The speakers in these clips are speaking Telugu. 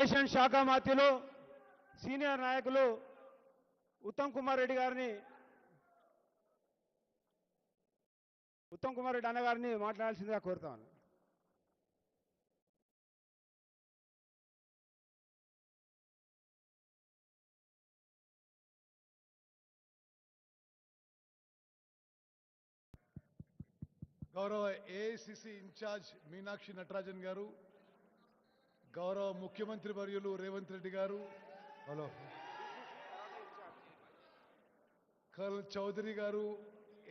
ఇరిగేషన్ శాఖ మంత్రులు సీనియర్ నాయకులు ఉత్తమ్ కుమార్ రెడ్డి అన్నగారిని మాట్లాడాల్సిందిగా కోరుతాను. గౌరవ ఏఐసిసి ఇన్ఛార్జ్ మీనాక్షి నటరాజన్ గారు, గౌరవ ముఖ్యమంత్రి వర్యులు రేవంత్ రెడ్డి గారు, హలో కర్నల్ చౌదరి గారు,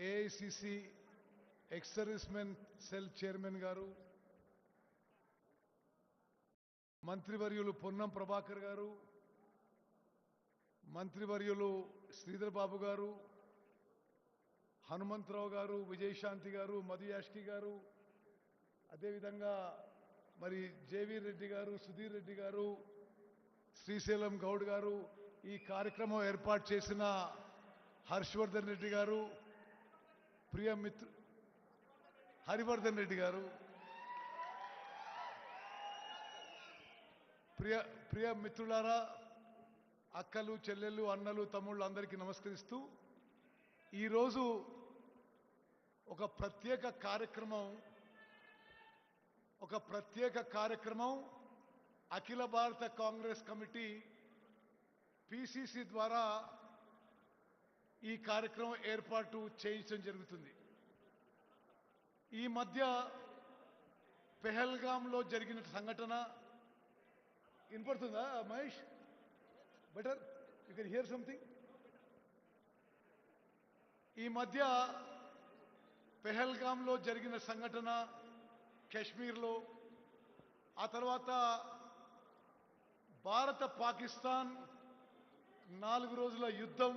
AICC ex service men cell chairman గారు, మంత్రివర్యులు పొన్నం ప్రభాకర్ గారు, మంత్రివర్యులు శ్రీధర్ బాబు గారు, హనుమంతరావు గారు, విజయశాంతి గారు, మధు యాష్కి గారు, అదేవిధంగా మరి జేవీర్ రెడ్డి గారు, సుధీర్ రెడ్డి గారు, శ్రీశైలం గౌడ్ గారు, ఈ కార్యక్రమం ఏర్పాటు చేసిన హర్షవర్ధన్ రెడ్డి గారు, హరివర్ధన్ రెడ్డి గారు, ప్రియ మిత్రులారా, అక్కలు, చెల్లెళ్ళు, అన్నలు, తమ్ముళ్ళు అందరికీ నమస్కరిస్తూ ఈరోజు ఒక ప్రత్యేక కార్యక్రమం అఖిల భారత కాంగ్రెస్ కమిటీ పిసిసి ద్వారా ఈ కార్యక్రమం ఏర్పాటు చేయించడం జరుగుతుంది. ఈ మధ్య పెహల్గాంలో జరిగిన సంఘటన వినపడుతుందా Mahesh? Better you can hear something. ఈ మధ్య పెహల్గాంలో జరిగిన సంఘటన కాశ్మీర్లో, ఆ తర్వాత భారత పాకిస్తాన్ 4 రోజుల యుద్ధం,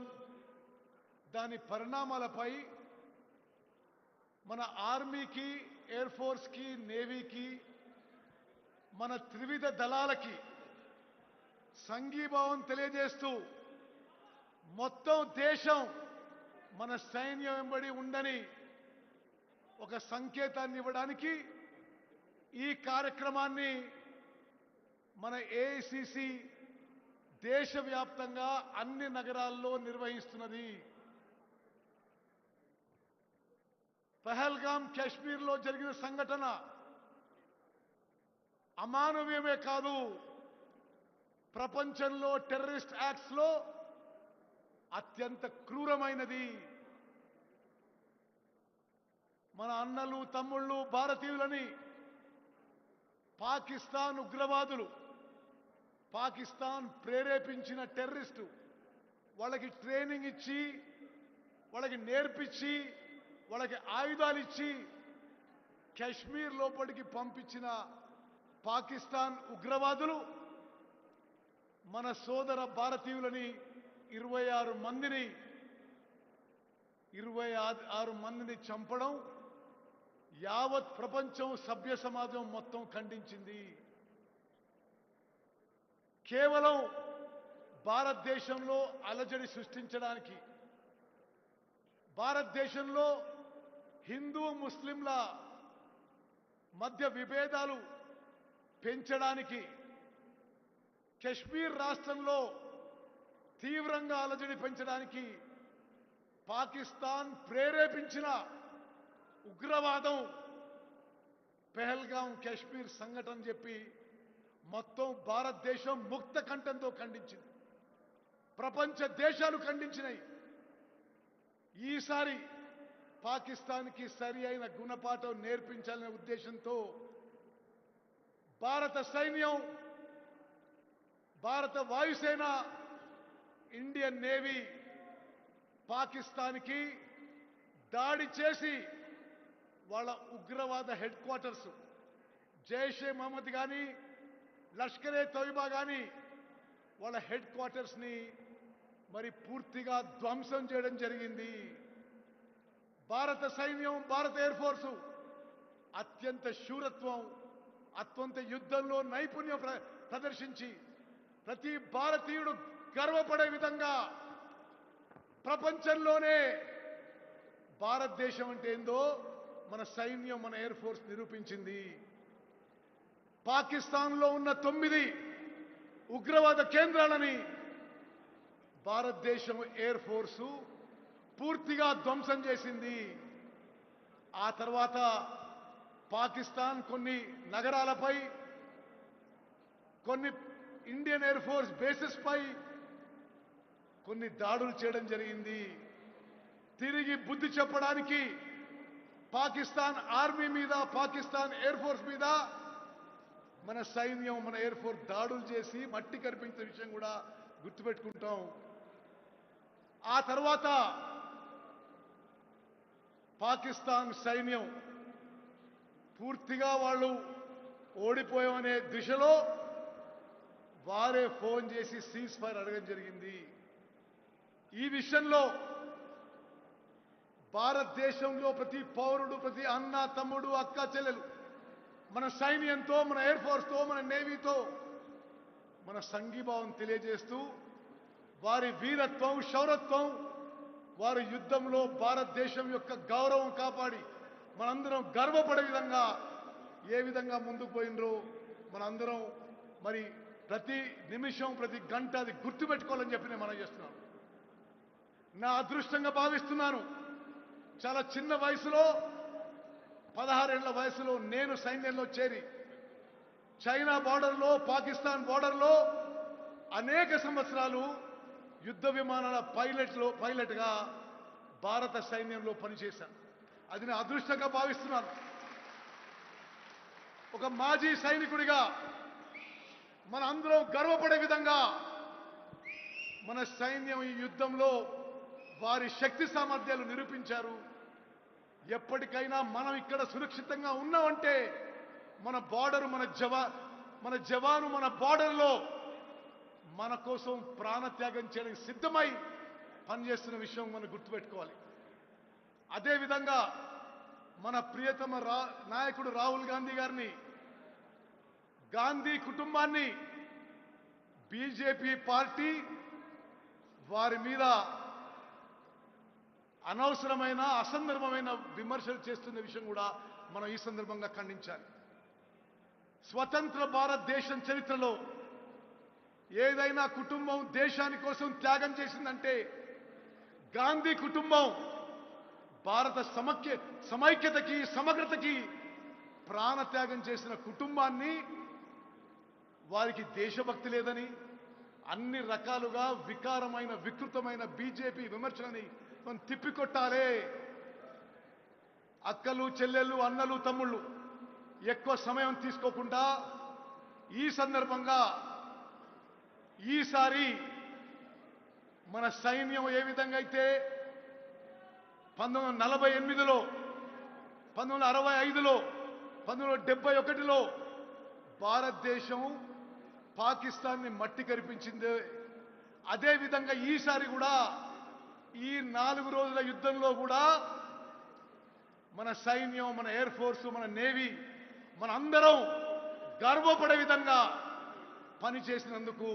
దాని పరిణామాలపై మన ఆర్మీకి, ఎయిర్ ఫోర్స్కి, నేవీకి, మన త్రివిధ దళాలకి సంఘీభావం తెలియజేస్తూ మొత్తం దేశం మన సైన్యం వెంబడి ఉండని ఒక సంకేతాన్ని ఇవ్వడానికి ఈ కార్యక్రమాన్ని మన ఏఐసిసి దేశవ్యాప్తంగా అన్ని నగరాల్లో నిర్వహిస్తున్నది. పహల్గాం కాశ్మీర్లో జరిగిన సంఘటన అమానవీయమే కాదు, ప్రపంచంలో టెర్రరిస్ట్ యాక్ట్స్ లో అత్యంత క్రూరమైనది. మన అన్నలు, తమ్ముళ్ళు, భారతీయులని పాకిస్తాన్ ఉగ్రవాదులు, పాకిస్తాన్ ప్రేరేపించిన టెర్రరిస్టు వాళ్ళకి ట్రైనింగ్ ఇచ్చి, వాళ్ళకి నేర్పించి, వాళ్ళకి ఆయుధాలు ఇచ్చి కాశ్మీర్ లోపలికి పంపించిన పాకిస్తాన్ ఉగ్రవాదులు మన సోదర భారతీయులని 26 మందిని చంపడం యావత్ ప్రపంచం, సభ్య సమాజం మొత్తం ఖండించింది. కేవలం భారతదేశంలో అలజడి సృష్టించడానికి, భారతదేశంలో హిందూ ముస్లింల మధ్య విభేదాలు పెంచడానికి, కశ్మీర్ రాష్ట్రంలో తీవ్రంగా అలజడి పెంచడానికి పాకిస్తాన్ ప్రేరేపించిన ఉగ్రవాదం పెహల్గాం కాశ్మీర్ సంఘటన చెప్పి మొత్తం భారతదేశం ముక్త కంఠంతో ఖండించింది. ప్రపంచ దేశాలు ఖండించినాయి. ఈసారి పాకిస్తాన్కి సరి అయిన గుణపాఠం నేర్పించాలనే ఉద్దేశంతో భారత సైన్యం, భారత వాయుసేన, ఇండియన్ నేవీ పాకిస్తాన్కి దాడి చేసి వాళ్ళ ఉగ్రవాద హెడ్ క్వార్టర్స్ జైషే మహమ్మద్ కానీ, లష్కరే తోయిబా కానీ వాళ్ళ హెడ్ క్వార్టర్స్ని మరి పూర్తిగా ధ్వంసం చేయడం జరిగింది. భారత సైన్యం, భారత ఎయిర్ ఫోర్సు అత్యంత శూరత్వం, అత్యంత యుద్ధంలో నైపుణ్యం ప్రదర్శించి ప్రతి భారతీయుడు గర్వపడే విధంగా ప్రపంచంలోనే భారతదేశం అంటే ఏందో మన సైన్యం, మన ఎయిర్ ఫోర్స్ నిరూపించింది. పాకిస్తాన్లో ఉన్న 9 ఉగ్రవాద కేంద్రాలని భారతదేశం ఎయిర్ ఫోర్సు పూర్తిగా ధ్వంసం చేసింది. ఆ తర్వాత పాకిస్తాన్ కొన్ని నగరాలపై, కొన్ని ఇండియన్ ఎయిర్ ఫోర్స్ బేసెస్ పై కొన్ని దాడులు చేయడం జరిగింది. తిరిగి బుద్ధి చెప్పడానికి పాకిస్తాన్ ఆర్మీ మీద, పాకిస్తాన్ ఎయిర్ ఫోర్స్ మీద మన సైన్యం, మన ఎయిర్ ఫోర్స్ దాడులు చేసి మట్టి కనిపించిన విషయం కూడా గుర్తుపెట్టుకుంటాం. ఆ తర్వాత పాకిస్తాన్ సైన్యం పూర్తిగా వాళ్ళు ఓడిపోయామనే దిశలో వారే ఫోన్ చేసి సీజ్ ఫైర్ అడగడం జరిగింది. ఈ విషయంలో భారతదేశంలో ప్రతి పౌరుడు, ప్రతి అన్న, తమ్ముడు, అక్క, చెల్లెలు మన సైన్యంతో, మన ఎయిర్ ఫోర్స్తో, మన నేవీతో మన సంఘీభావం తెలియజేస్తూ వారి వీరత్వం, శౌరత్వం, వారి యుద్ధంలో భారతదేశం యొక్క గౌరవం కాపాడి మనందరం గర్వపడే విధంగా ఏ విధంగా ముందుకు పోయినరో మనందరం మరి ప్రతి నిమిషం, ప్రతి గంట అది గుర్తుపెట్టుకోవాలని చెప్పి నేను మనం చేస్తున్నాను. నా అదృష్టంగా భావిస్తున్నాను. చాలా చిన్న వయసులో, 16 ఏళ్ల వయసులో నేను సైన్యంలో చేరి చైనా బార్డర్లో, పాకిస్తాన్ బార్డర్లో అనేక సంవత్సరాలు యుద్ధ విమానాల పైలట్గా భారత సైన్యంలో పనిచేశాను. అది నా అదృష్టంగా భావిస్తున్నాను. ఒక మాజీ సైనికుడిగా మన అందరం గర్వపడే విధంగా మన సైన్యం ఈ యుద్ధంలో వారి శక్తి సామర్థ్యాలు నిరూపించారు. ఎప్పటికైనా మనం ఇక్కడ సురక్షితంగా ఉన్నామంటే మన బార్డర్, మన జవాను మన బార్డర్లో మన కోసం ప్రాణత్యాగం చేయడానికి సిద్ధమై పనిచేస్తున్న విషయం మనం గుర్తుపెట్టుకోవాలి. అదేవిధంగా మన ప్రియతమ నాయకుడు రాహుల్ గాంధీ గారిని, గాంధీ కుటుంబాన్ని బీజేపీ పార్టీ వారి మీద అనవసరమైన, అసందర్భమైన విమర్శలు చేస్తున్న విషయం కూడా మనం ఈ సందర్భంగా ఖండించాలి. స్వతంత్ర భారతదేశం చరిత్రలో ఏదైనా కుటుంబం దేశాని కోసం త్యాగం చేసిందంటే గాంధీ కుటుంబం భారత సమైక్యతకి, సమగ్రతకి ప్రాణత్యాగం చేసిన కుటుంబాన్ని, వారికి దేశభక్తి లేదని అన్ని రకాలుగా వికారమైన, వికృతమైన బీజేపీ విమర్శలని మనం తిప్పికొట్టాలి. అక్కలు, చెల్లెళ్ళు, అన్నలు, తమ్ముళ్ళు ఎక్కువ సమయం తీసుకోకుండా ఈ సందర్భంగా ఈసారి మన సైన్యం ఏ విధంగా అయితే 1948లో, 1965లో, 1971లో భారతదేశం పాకిస్తాన్ని మట్టి కరిపించింది, అదేవిధంగా ఈసారి కూడా ఈ 4 రోజుల యుద్ధంలో కూడా మన సైన్యం, మన ఎయిర్ ఫోర్సు, మన నేవీ, మన అందరం గర్వపడే విధంగా పనిచేసినందుకు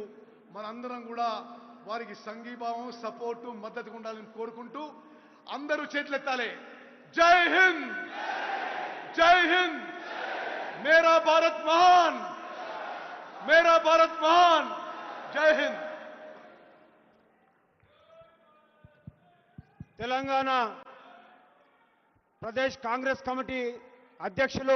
మనందరం కూడా వారికి సంఘీభావం, సపోర్టు, మద్దతు ఉండాలని కోరుకుంటూ అందరూ చేతులెత్తాలి. జై హింద్, జై హింద్, మేరా భారత్ మహాన్, మేరా భారత్ మహాన్, జై హింద్. తెలంగాణ ప్రదేశ్ కాంగ్రెస్ కమిటీ అధ్యక్షులు